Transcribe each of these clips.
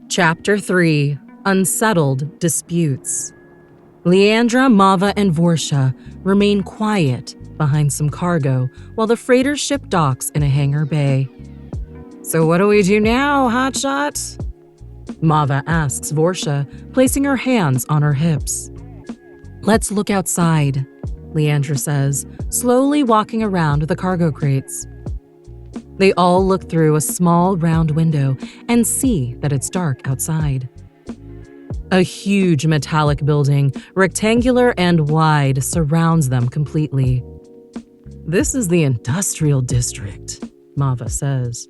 Chapter 3: Unsettled Disputes. Leandra, Mava, and Vorsha remain quiet behind some cargo while the freighter ship docks in a hangar bay. "So what do we do now, hotshot?" Mava asks Vorsha, placing her hands on her hips. "Let's look outside," Leandra says, slowly walking around the cargo crates. They all look through a small round window and see that it's dark outside. A huge metallic building, rectangular and wide, surrounds them completely. "This is the industrial district," Mava says,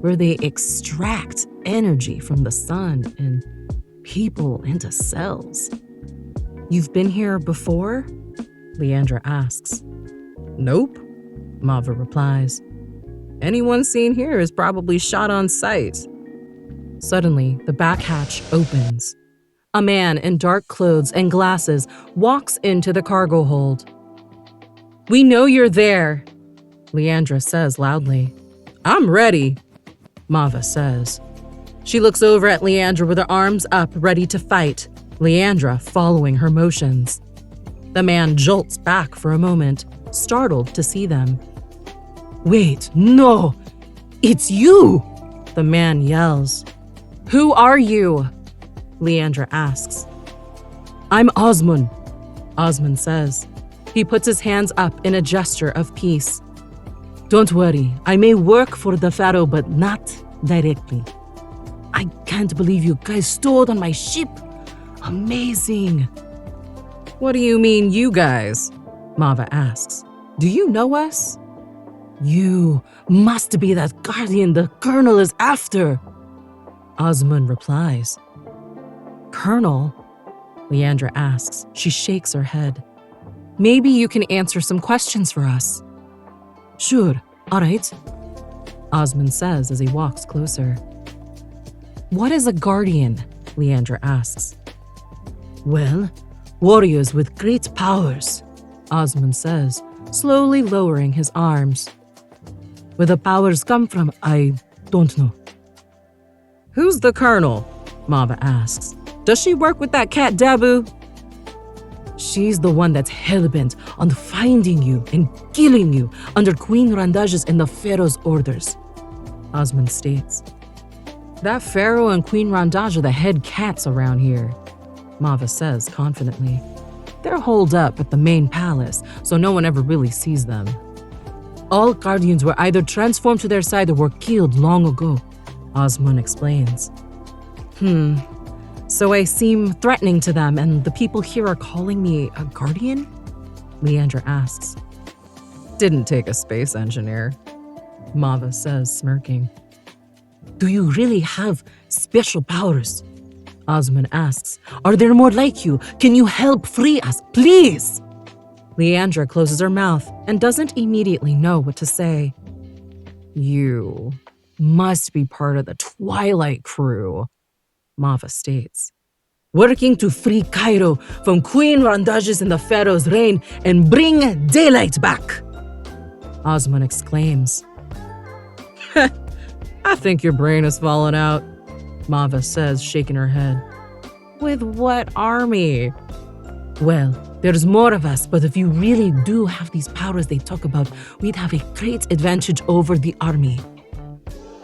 "where they extract energy from the sun and people into cells." "You've been here before?" Leandra asks. "Nope," Mava replies. "Anyone seen here is probably shot on sight." Suddenly, the back hatch opens. A man in dark clothes and glasses walks into the cargo hold. "We know you're there," Leandra says loudly. "I'm ready," Mava says. She looks over at Leandra with her arms up, ready to fight, Leandra following her motions. The man jolts back for a moment, startled to see them. "Wait, no! It's you!" the man yells. "Who are you?" Leandra asks. "I'm Osmond," Osmond says. He puts his hands up in a gesture of peace. "Don't worry, I may work for the Pharaoh, but not directly. I can't believe you guys stole on my ship. Amazing." "What do you mean, you guys?" Mava asks. "Do you know us?" "You must be that guardian the Colonel is after," Osmond replies. "Colonel?" Leandra asks. She shakes her head. "Maybe you can answer some questions for us." "Sure, all right," Osmond says as he walks closer. "What is a guardian?" Leandra asks. "Well, warriors with great powers," Osmond says, slowly lowering his arms. "Where the powers come from, I don't know." "Who's the Colonel?" Mava asks. "Does she work with that cat Dabu?" "She's the one that's hell-bent on finding you and killing you under Queen Randaj's and the Pharaoh's orders," Osmond states. "That Pharaoh and Queen Randaj are the head cats around here," Mava says confidently. "They're holed up at the main palace, so no one ever really sees them. All guardians were either transformed to their side or were killed long ago," Osmond explains. So I seem threatening to them and the people here are calling me a guardian?" Leandra asks. "Didn't take a space engineer," Mava says, smirking. "Do you really have special powers?" Osmond asks. "Are there more like you? Can you help free us, please?" Leandra closes her mouth and doesn't immediately know what to say. "You must be part of the Twilight Crew," Mava states. "Working to free Cairo from Queen Randaj's and the Pharaoh's reign and bring daylight back," Osmond exclaims. "I think your brain has fallen out," Mava says, shaking her head. "With what army?" "Well, there's more of us, but if you really do have these powers they talk about, we'd have a great advantage over the army,"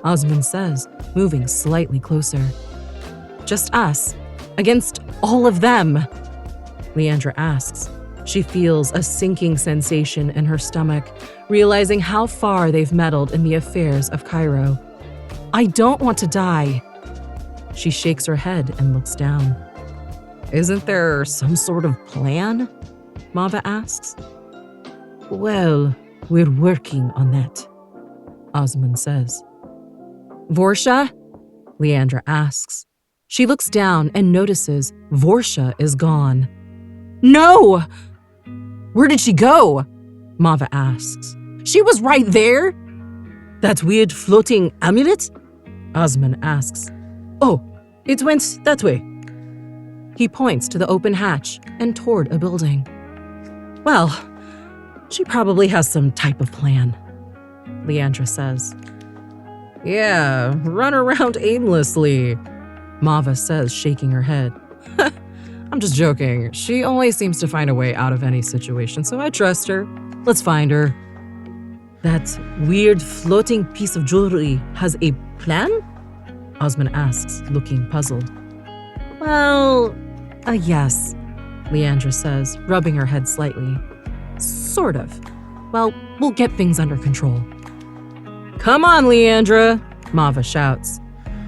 Osmond says, moving slightly closer. "Just us? Against all of them?" Leandra asks. She feels a sinking sensation in her stomach, realizing how far they've meddled in the affairs of Cairo. "I don't want to die." She shakes her head and looks down. "Isn't there some sort of plan?" Mava asks. "Well, we're working on that," Osmond says. "Vorsha?" Leandra asks. She looks down and notices Vorsha is gone. "No! Where did she go?" Mava asks. "She was right there." "That weird floating amulet?" Osmond asks. "Oh, it went that way." He points to the open hatch and toward a building. "Well, she probably has some type of plan," Leandra says. Yeah, run around aimlessly, Mava says, shaking her head. I'm just joking. She always seems to find a way out of any situation, so I trust her. Let's find her. That weird floating piece of jewelry has a plan? Osmond asks, looking puzzled. Well, yes, Leandra says, rubbing her head slightly. Sort of. Well, we'll get things under control. Come on, Leandra, Mava shouts.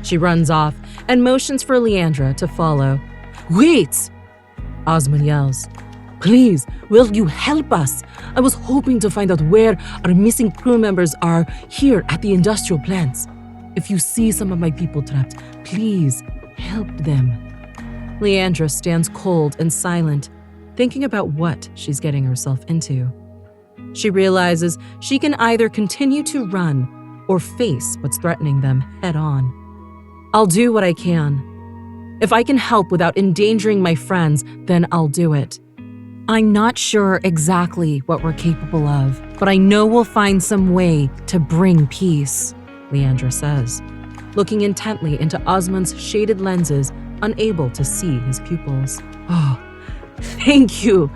She runs off and motions for Leandra to follow. Wait! Osmond yells. Please, will you help us? I was hoping to find out where our missing crew members are here at the industrial plants. If you see some of my people trapped, please help them. Leandra stands cold and silent, thinking about what she's getting herself into. She realizes she can either continue to run or face what's threatening them head on. I'll do what I can. If I can help without endangering my friends, then I'll do it. I'm not sure exactly what we're capable of, but I know we'll find some way to bring peace, Leandra says, looking intently into Osmond's shaded lenses, unable to see his pupils. Oh, thank you,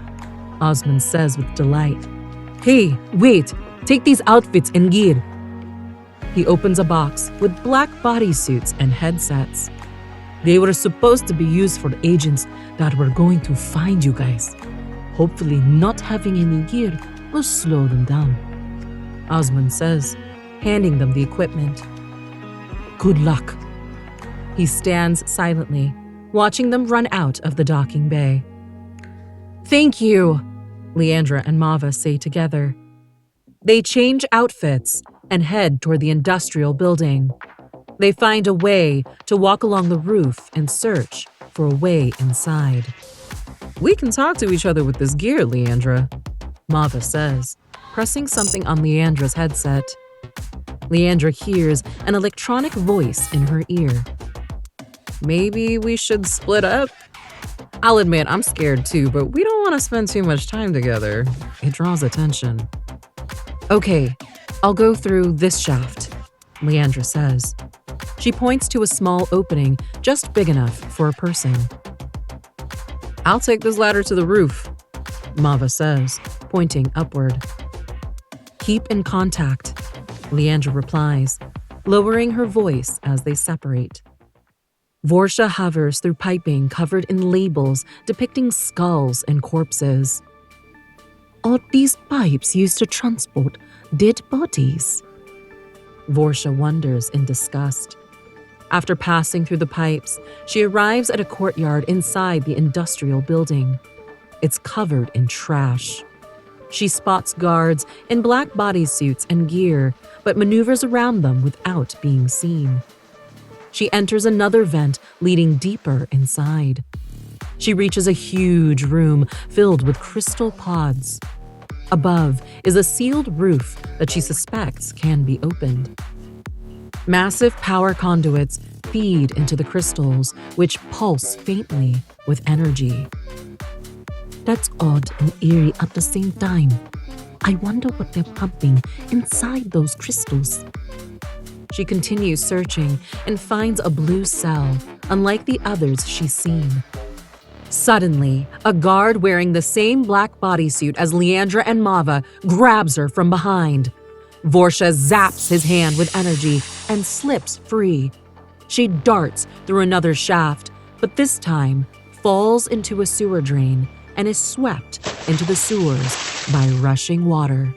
Osmond says with delight. Hey, wait, take these outfits and gear. He opens a box with black bodysuits and headsets. They were supposed to be used for the agents that were going to find you guys. Hopefully not having any gear will slow them down, Osmond says, handing them the equipment. Good luck. He stands silently, watching them run out of the docking bay. Thank you, Leandra and Mava say together. They change outfits and head toward the industrial building. They find a way to walk along the roof and search for a way inside. We can talk to each other with this gear, Leandra, Mava says, pressing something on Leandra's headset. Leandra hears an electronic voice in her ear. Maybe we should split up? I'll admit I'm scared too, but we don't want to spend too much time together. It draws attention. Okay, I'll go through this shaft, Leandra says. She points to a small opening just big enough for a person. I'll take this ladder to the roof, Mava says, pointing upward. Keep in contact, Leandra replies, lowering her voice as they separate. Vorsha hovers through piping covered in labels depicting skulls and corpses. Are these pipes used to transport dead bodies? Vorsha wonders in disgust. After passing through the pipes, she arrives at a courtyard inside the industrial building. It's covered in trash. She spots guards in black bodysuits and gear, but maneuvers around them without being seen. She enters another vent leading deeper inside. She reaches a huge room filled with crystal pods. Above is a sealed roof that she suspects can be opened. Massive power conduits feed into the crystals, which pulse faintly with energy. That's odd and eerie at the same time. I wonder what they're pumping inside those crystals. She continues searching and finds a blue cell, unlike the others she's seen. Suddenly, a guard wearing the same black bodysuit as Leandra and Mava grabs her from behind. Vorsha zaps his hand with energy and slips free. She darts through another shaft, but this time falls into a sewer drain and is swept into the sewers by rushing water.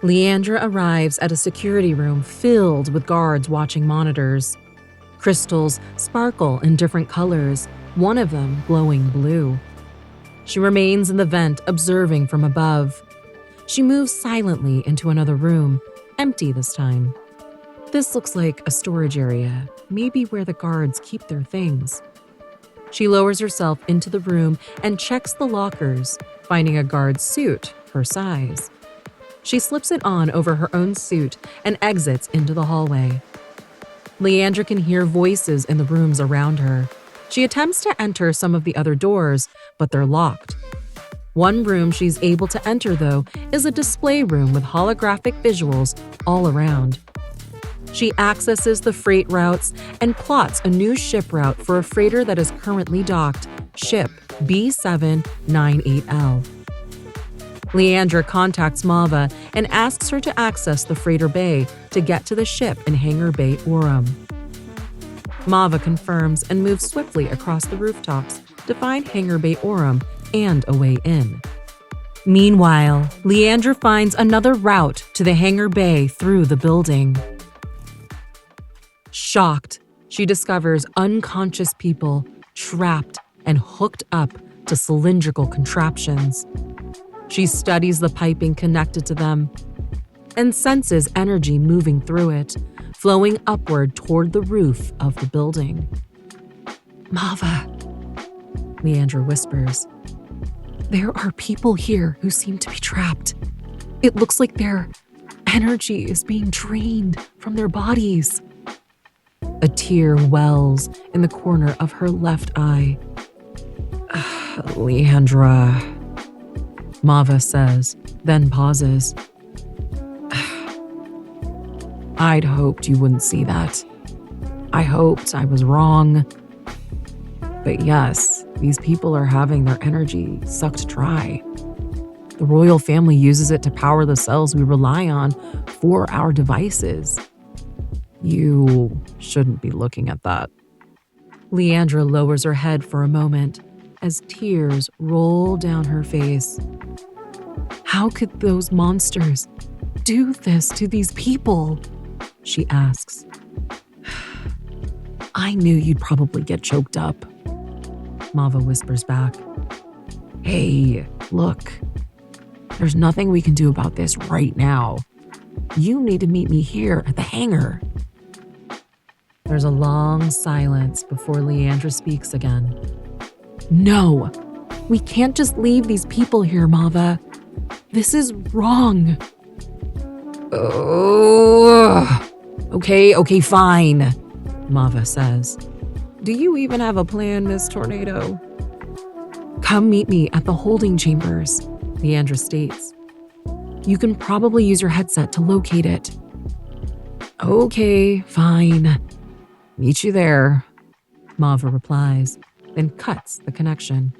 Leandra arrives at a security room filled with guards watching monitors. Crystals sparkle in different colors, one of them glowing blue. She remains in the vent, observing from above. She moves silently into another room, empty this time. This looks like a storage area, maybe where the guards keep their things. She lowers herself into the room and checks the lockers, finding a guard's suit her size. She slips it on over her own suit and exits into the hallway. Leandra can hear voices in the rooms around her. She attempts to enter some of the other doors, but they're locked. One room she's able to enter, though, is a display room with holographic visuals all around. She accesses the freight routes and plots a new ship route for a freighter that is currently docked, ship B798L. Leandra contacts Mava and asks her to access the freighter bay to get to the ship in Hangar Bay Orem. Mava confirms and moves swiftly across the rooftops to find Hangar Bay Orem and a way in. Meanwhile, Leandra finds another route to the Hangar Bay through the building. Shocked, she discovers unconscious people trapped and hooked up to cylindrical contraptions. She studies the piping connected to them and senses energy moving through it, flowing upward toward the roof of the building. "Mava," Leandra whispers, "there are people here who seem to be trapped. It looks like their energy is being drained from their bodies." A tear wells in the corner of her left eye. "Leandra," Mava says, then pauses. "I'd hoped you wouldn't see that. I hoped I was wrong. But yes, these people are having their energy sucked dry. The royal family uses it to power the cells we rely on for our devices. You shouldn't be looking at that." Leandra lowers her head for a moment as tears roll down her face. "How could those monsters do this to these people?" she asks. "I knew you'd probably get choked up," Mava whispers back. "Hey, look. There's nothing we can do about this right now. You need to meet me here at the hangar." There's a long silence before Leandra speaks again. "No, we can't just leave these people here, Mava. This is wrong." "Oh, okay, fine," Mava says. "Do you even have a plan, Miss Tornado?" "Come meet me at the holding chambers," Leandra states. "You can probably use your headset to locate it." "Okay, fine. Meet you there," Mava replies, then cuts the connection.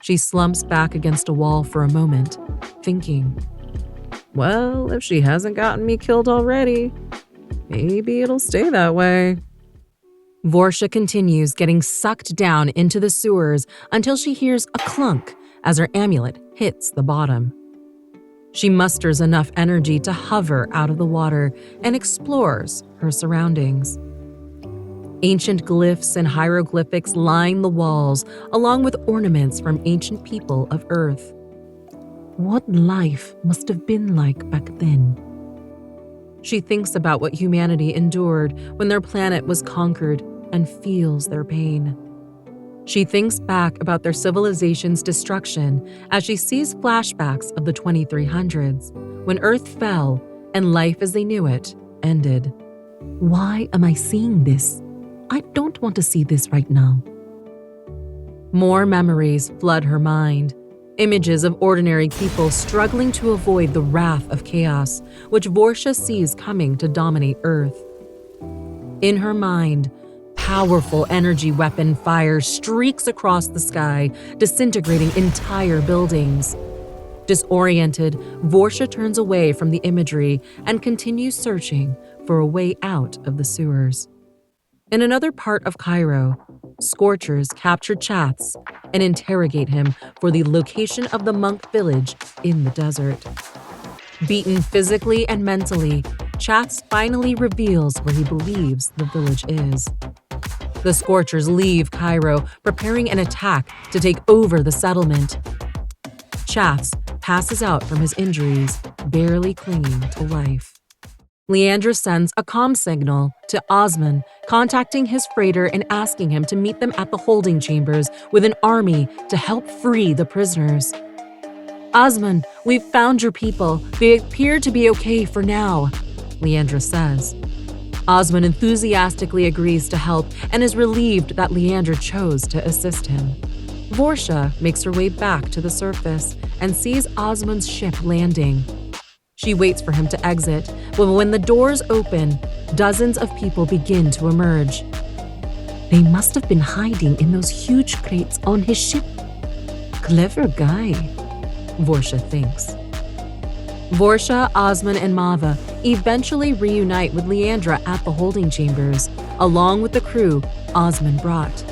She slumps back against a wall for a moment, thinking, "Well, if she hasn't gotten me killed already, maybe it'll stay that way." Vorsha continues getting sucked down into the sewers until she hears a clunk as her amulet hits the bottom. She musters enough energy to hover out of the water and explores her surroundings. Ancient glyphs and hieroglyphics line the walls, along with ornaments from ancient people of Earth. What life must have been like back then? She thinks about what humanity endured when their planet was conquered and feels their pain. She thinks back about their civilization's destruction as she sees flashbacks of the 2300s, when Earth fell and life as they knew it ended. Why am I seeing this? I don't want to see this right now. More memories flood her mind. Images of ordinary people struggling to avoid the wrath of chaos, which Vorsha sees coming to dominate Earth. In her mind, powerful energy weapon fire streaks across the sky, disintegrating entire buildings. Disoriented, Vorsha turns away from the imagery and continues searching for a way out of the sewers. In another part of Cairo, Scorchers capture Chaths and interrogate him for the location of the monk village in the desert. Beaten physically and mentally, Chaths finally reveals where he believes the village is. The Scorchers leave Cairo, preparing an attack to take over the settlement. Chaths passes out from his injuries, barely clinging to life. Leandra sends a comm signal to Osman, contacting his freighter and asking him to meet them at the holding chambers with an army to help free the prisoners. "Osman, we've found your people. They appear to be okay for now," Leandra says. Osman enthusiastically agrees to help and is relieved that Leandra chose to assist him. Vorsha makes her way back to the surface and sees Osman's ship landing. She waits for him to exit, but when the doors open, dozens of people begin to emerge. They must have been hiding in those huge crates on his ship. Clever guy, Vorsha thinks. Vorsha, Osman, and Mava eventually reunite with Leandra at the holding chambers, along with the crew Osman brought.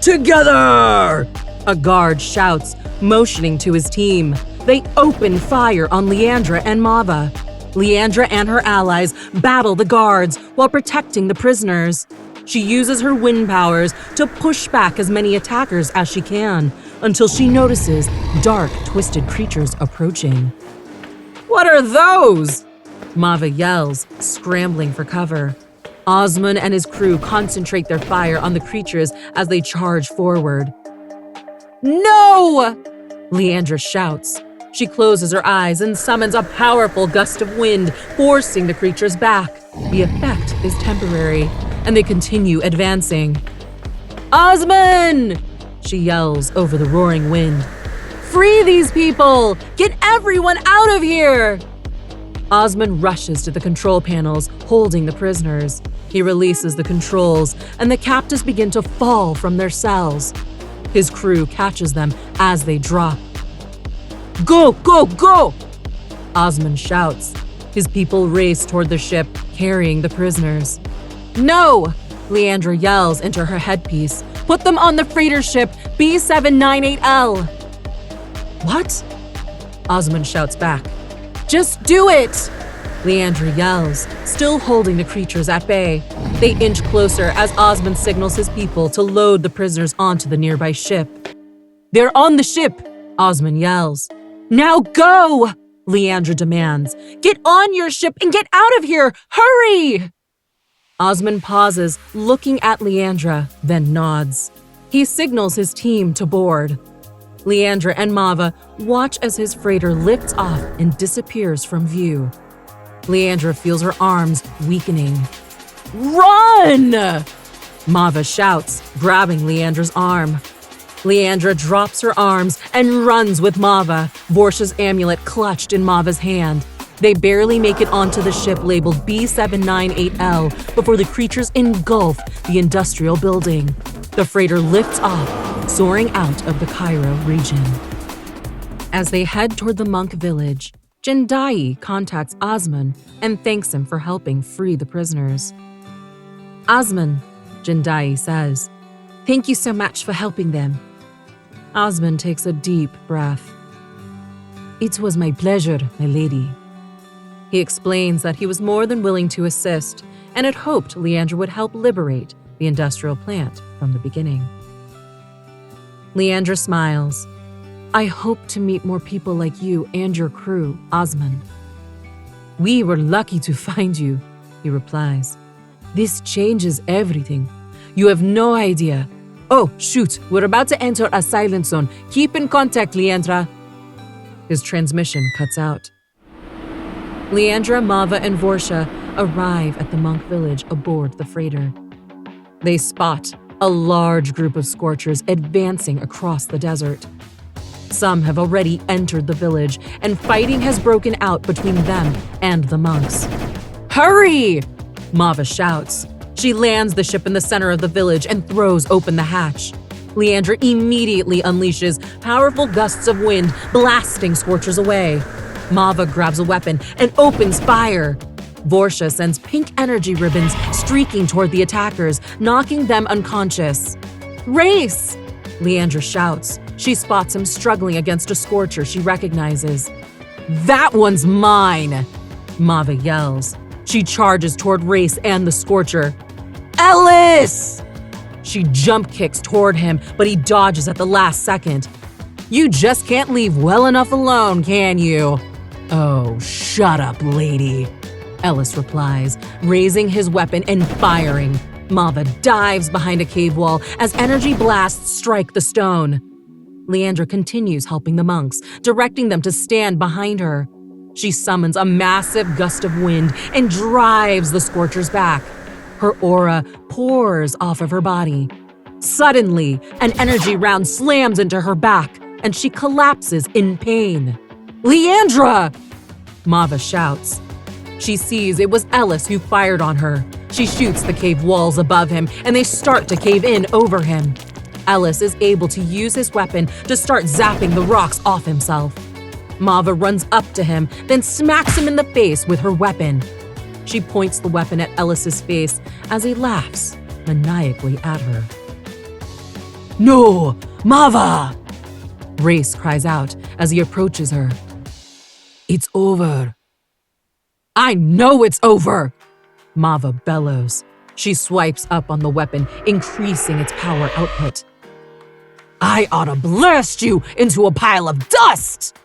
Together! A guard shouts, motioning to his team. They open fire on Leandra and Mava. Leandra and her allies battle the guards while protecting the prisoners. She uses her wind powers to push back as many attackers as she can, until she notices dark, twisted creatures approaching. What are those? Mava yells, scrambling for cover. Osman and his crew concentrate their fire on the creatures as they charge forward. No! Leandra shouts. She closes her eyes and summons a powerful gust of wind, forcing the creatures back. The effect is temporary, and they continue advancing. Osman! She yells over the roaring wind. Free these people! Get everyone out of here! Osman rushes to the control panels, holding the prisoners. He releases the controls, and the captives begin to fall from their cells. His crew catches them as they drop. Go, go, go! Osman shouts. His people race toward the ship, carrying the prisoners. No! Leandra yells into her headpiece. Put them on the freighter ship B798L. What? Osman shouts back. Just do it! Leandra yells, still holding the creatures at bay. They inch closer as Osman signals his people to load the prisoners onto the nearby ship. They're on the ship, Osman yells. Now go! Leandra demands. Get on your ship and get out of here! Hurry! Osman pauses, looking at Leandra, then nods. He signals his team to board. Leandra and Mava watch as his freighter lifts off and disappears from view. Leandra feels her arms weakening. Run! Mava shouts, grabbing Leandra's arm. Leandra drops her arms and runs with Mava, Vorsha's amulet clutched in Mava's hand. They barely make it onto the ship labeled B798L before the creatures engulf the industrial building. The freighter lifts off, soaring out of the Cairo region. As they head toward the monk village, Jindai contacts Osman and thanks him for helping free the prisoners. Osman, Jindai says, thank you so much for helping them. Osman takes a deep breath. It was my pleasure, my lady. He explains that he was more than willing to assist and had hoped Leandra would help liberate the industrial plant from the beginning. Leandra smiles. I hope to meet more people like you and your crew, Osman. We were lucky to find you, he replies. This changes everything. You have no idea. Oh, shoot, we're about to enter a silent zone. Keep in contact, Leandra. His transmission cuts out. Leandra, Mava, and Vorsha arrive at the monk village aboard the freighter. They spot a large group of scorchers advancing across the desert. Some have already entered the village, and fighting has broken out between them and the monks. Hurry! Mava shouts. She lands the ship in the center of the village and throws open the hatch. Leandra immediately unleashes powerful gusts of wind, blasting scorchers away. Mava grabs a weapon and opens fire. Vorsha sends pink energy ribbons streaking toward the attackers, knocking them unconscious. Race! Leandra shouts. She spots him struggling against a scorcher she recognizes. That one's mine! Mava yells. She charges toward Race and the scorcher. Ellis! She jump kicks toward him, but he dodges at the last second. You just can't leave well enough alone, can you? Oh, shut up, lady, Ellis replies, raising his weapon and firing. Mava dives behind a cave wall as energy blasts strike the stone. Leandra continues helping the monks, directing them to stand behind her. She summons a massive gust of wind and drives the scorchers back. Her aura pours off of her body. Suddenly, an energy round slams into her back, and she collapses in pain. Leandra! Mava shouts. She sees it was Ellis who fired on her. She shoots the cave walls above him, and they start to cave in over him. Ellis is able to use his weapon to start zapping the rocks off himself. Mava runs up to him, then smacks him in the face with her weapon. She points the weapon at Ellis's face as he laughs maniacally at her. "No, Mava!" Race cries out as he approaches her. "It's over." "I know it's over!" Mava bellows. She swipes up on the weapon, increasing its power output. "I ought to blast you into a pile of dust!"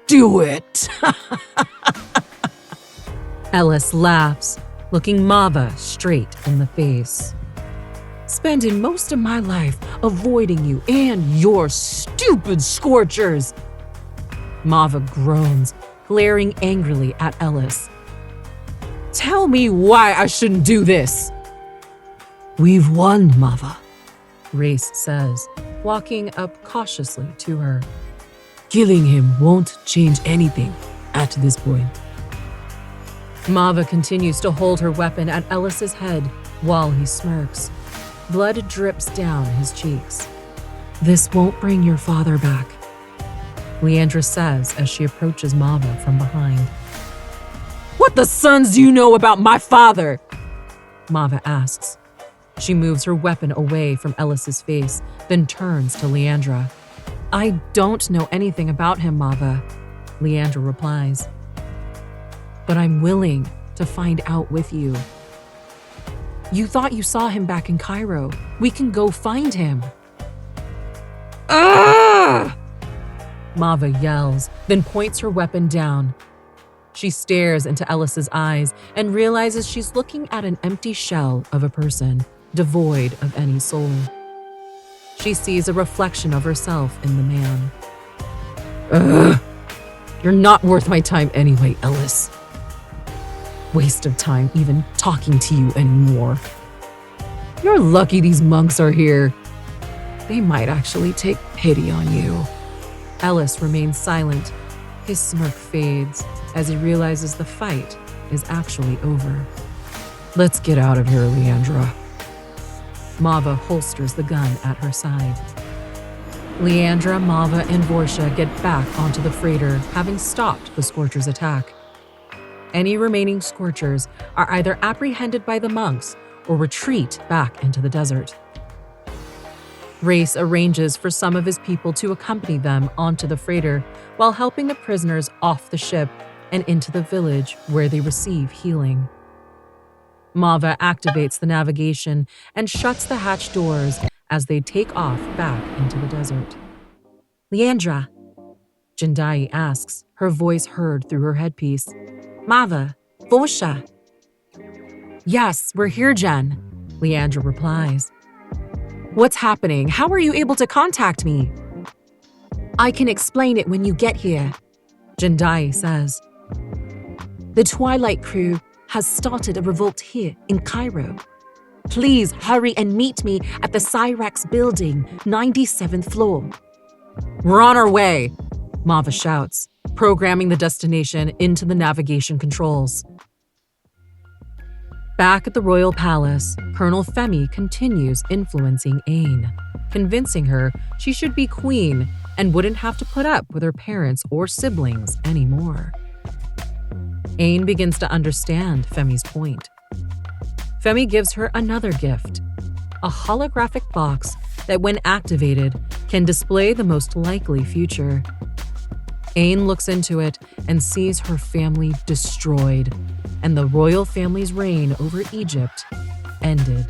"Do it!" Ellis laughs, looking Mava straight in the face. "Spending most of my life avoiding you and your stupid scorchers." Mava groans, glaring angrily at Ellis. "Tell me why I shouldn't do this." "We've won, Mava," Race says, walking up cautiously to her. "Killing him won't change anything at this point." Mava continues to hold her weapon at Ellis's head while he smirks. Blood drips down his cheeks. "This won't bring your father back," Leandra says as she approaches Mava from behind. "What the suns do you know about my father?" Mava asks. She moves her weapon away from Ellis's face, then turns to Leandra. "I don't know anything about him, Mava," Leandra replies. "But I'm willing to find out with you." "You thought you saw him back in Cairo. We can go find him." "Ah!" Mava yells, then points her weapon down. She stares into Ellis's eyes and realizes she's looking at an empty shell of a person, devoid of any soul. She sees a reflection of herself in the man. "Ugh! You're not worth my time anyway, Ellis. Waste of time even talking to you anymore. You're lucky these monks are here. They might actually take pity on you." Ellis remains silent. His smirk fades as he realizes the fight is actually over. "Let's get out of here, Leandra." Mava holsters the gun at her side. Leandra, Mava, and Vorsha get back onto the freighter, having stopped the Scorchers' attack. Any remaining Scorchers are either apprehended by the monks or retreat back into the desert. Race arranges for some of his people to accompany them onto the freighter while helping the prisoners off the ship and into the village where they receive healing. Mava activates the navigation and shuts the hatch doors as they take off back into the desert. "Leandra," Jindai asks, her voice heard through her headpiece. "Mava, Vorsha." "Yes, we're here, Jen," Leandra replies. "What's happening? How are you able to contact me?" "I can explain it when you get here," Jindai says. "The Twilight crew has started a revolt here in Cairo. Please hurry and meet me at the Cyrax building, 97th floor." "We're on our way," Mava shouts, programming the destination into the navigation controls. Back at the royal palace, Colonel Femi continues influencing Aine, convincing her she should be queen and wouldn't have to put up with her parents or siblings anymore. Aine begins to understand Femi's point. Femi gives her another gift, a holographic box that, when activated, can display the most likely future. Aine looks into it and sees her family destroyed, and the royal family's reign over Egypt ended.